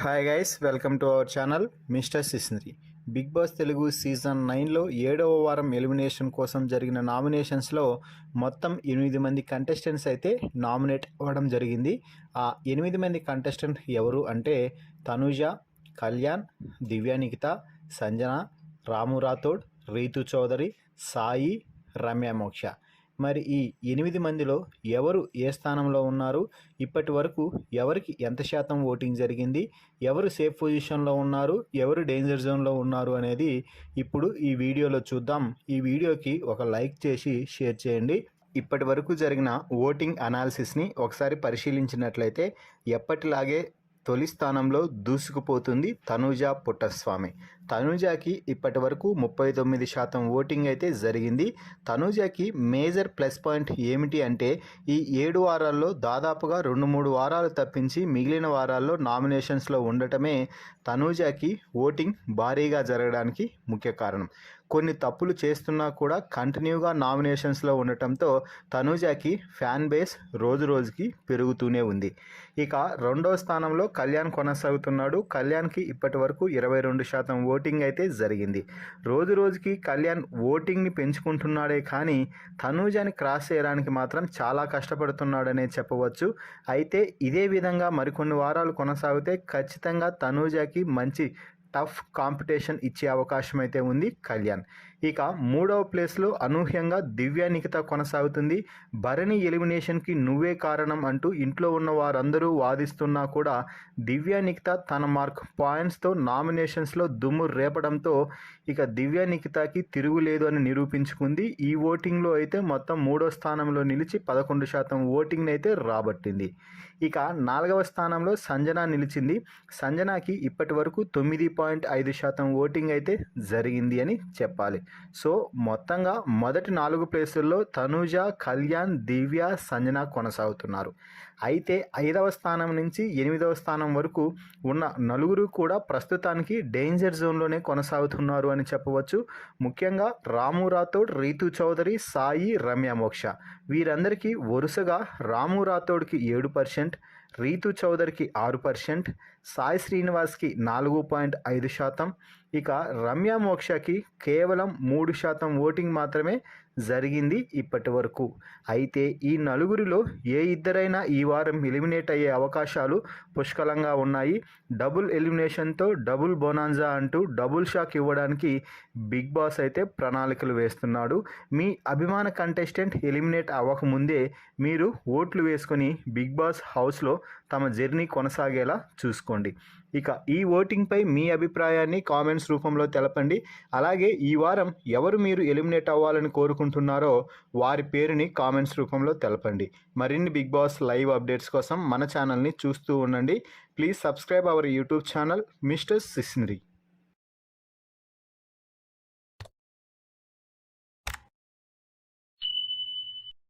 Hi guys, welcome to our channel mister సిస్నరీ. Bigg Boss Telugu season 9లో 7వ వారం ఎలిమినేషన్ కోసం జరిగిన నామినేషన్స్లో మొత్తం 8 మంది కంటెస్టెంట్స్ అయితే నామినేట్ అవ్వడం జరిగింది. ఆ 8 మంది కంటెస్టెంట్ ఎవరు అంటే తనూజ, కళ్యాణ్, దివ్యానికిత, సంజన, రాము రాథోడ్, రీతు చౌదరి, సాయి, రమ్య మోక్ష. మరి ఈ 8 మందిలో ఎవరు ఏ స్థానంలో ఉన్నారు, ఇప్పటి వరకు ఎవరికి ఎంత శాతం ఓటింగ్ జరిగింది, ఎవరు సేఫ్ పొజిషన్లో ఉన్నారు, ఎవరు డేంజర్ జోన్లో ఉన్నారు అనేది ఇప్పుడు ఈ వీడియోలో చూద్దాం. ఈ వీడియోకి ఒక లైక్ చేసి షేర్ చేయండి. ఇప్పటి వరకు జరిగిన ఓటింగ్ అనాలిసిస్ని ఒకసారి పరిశీలించినట్లయితే ఎప్పటిలాగే తొలి స్థానంలో దూసుకుపోతుంది తనూజ పుట్టస్వామి. తనూజకి ఇప్పటి వరకు 39% ఓటింగ్ అయితే జరిగింది. తనూజకి మేజర్ ప్లస్ పాయింట్ ఏమిటి అంటే ఈ 7 వారాల్లో దాదాపుగా 2-3 వారాలు తప్పించి మిగిలిన వారాల్లో నామినేషన్స్లో ఉండటమే తనూజకి ఓటింగ్ భారీగా జరగడానికి ముఖ్య కారణం. కొన్ని తప్పులు చేస్తున్నా కూడా కంటిన్యూగా నామినేషన్స్లో ఉండటంతో తనూజకి ఫ్యాన్ బేస్ రోజు రోజుకి పెరుగుతూనే ఉంది. ఇక రెండో స్థానంలో కళ్యాణ్ కొనసాగుతున్నాడు. కళ్యాణ్కి ఇప్పటి వరకు 22% ఓటింగ్ అయితే జరిగింది. రోజు రోజుకి కళ్యాణ్ ఓటింగ్ని పెంచుకుంటున్నాడే కానీ తనూజని క్రాస్ చేయడానికి మాత్రం చాలా కష్టపడుతున్నాడనే చెప్పవచ్చు. అయితే ఇదే విధంగా మరికొన్ని వారాలు కొనసాగితే ఖచ్చితంగా తనూజకి మంచి టఫ్ కాంపిటీషన్ ఇచ్చే అవకాశం అయితే ఉంది కళ్యాణ్. ఇక మూడవ ప్లేస్లో అనూహ్యంగా దివ్యానికిత కొనసాగుతుంది. భరణి ఎలిమినేషన్కి నువ్వే కారణం అంటూ ఇంట్లో ఉన్న వారందరూ వాదిస్తున్నా కూడా దివ్యానికిత తన మార్క్ పాయింట్స్తో నామినేషన్స్లో దుమ్ము రేపడంతో ఇక దివ్యానికితకి తిరుగులేదు అని నిరూపించుకుంది. ఈ ఓటింగ్లో అయితే మొత్తం 3వ స్థానంలో నిలిచి 11% ఓటింగ్ని అయితే రాబట్టింది. ఇక 4వ స్థానంలో సంజన నిలిచింది. సంజనాకి ఇప్పటి వరకు 9.5% ఓటింగ్ అయితే జరిగింది అని చెప్పాలి. సో మొత్తంగా మొదటి 4 ప్లేసుల్లో తనూజ, కళ్యాణ్, దివ్య, సంజన కొనసాగుతున్నారు. అయితే 5వ స్థానం నుంచి 8వ స్థానం వరకు ఉన్న నలుగురు కూడా ప్రస్తుతానికి డేంజర్ జోన్లోనే కొనసాగుతున్నారు అని చెప్పవచ్చు. ముఖ్యంగా రాము రాథోడ్, రీతు చౌదరి, సాయి, రమ్య మోక్ష వీరందరికీ వరుసగా రాము రాథోడ్కి 7%, రీతు చౌదరికి 6%, సాయి శ్రీనివాస్కి 4.5%, ఇక రమ్య మోక్షకి కేవలం 3% ఓటింగ్ మాత్రమే జరిగింది ఇప్పటి వరకు. అయితే ఈ నలుగురిలో ఏ ఇద్దరైనా ఈ వారం ఎలిమినేట్ అయ్యే అవకాశాలు పుష్కలంగా ఉన్నాయి. డబుల్ ఎలిమినేషన్తో డబుల్ బొనాన్జా అంటూ డబుల్ షాక్ ఇవ్వడానికి బిగ్ బాస్ అయితే ప్రణాళికలు వేస్తున్నాడు. మీ అభిమాన కంటెస్టెంట్ ఎలిమినేట్ అవ్వకముందే మీరు ఓట్లు వేసుకొని బిగ్ బాస్ హౌస్లో తమ జర్నీ కొనసాగేలా చూసుకోండి. ఇక ఈ ఓటింగ్పై మీ అభిప్రాయాన్ని కామెంట్స్ రూపంలో తెలపండి. అలాగే ఈ వారం ఎవరు మీరు ఎలిమినేట్ అవ్వాలని కోరుకుంటున్నారో వారి పేరుని కామెంట్స్ రూపంలో తెలపండి. మరిన్ని బిగ్ బాస్ లైవ్ అప్డేట్స్ కోసం మన ఛానల్ని చూస్తూ ఉండండి. Please subscribe our YouTube channel mister సిస్నరీ.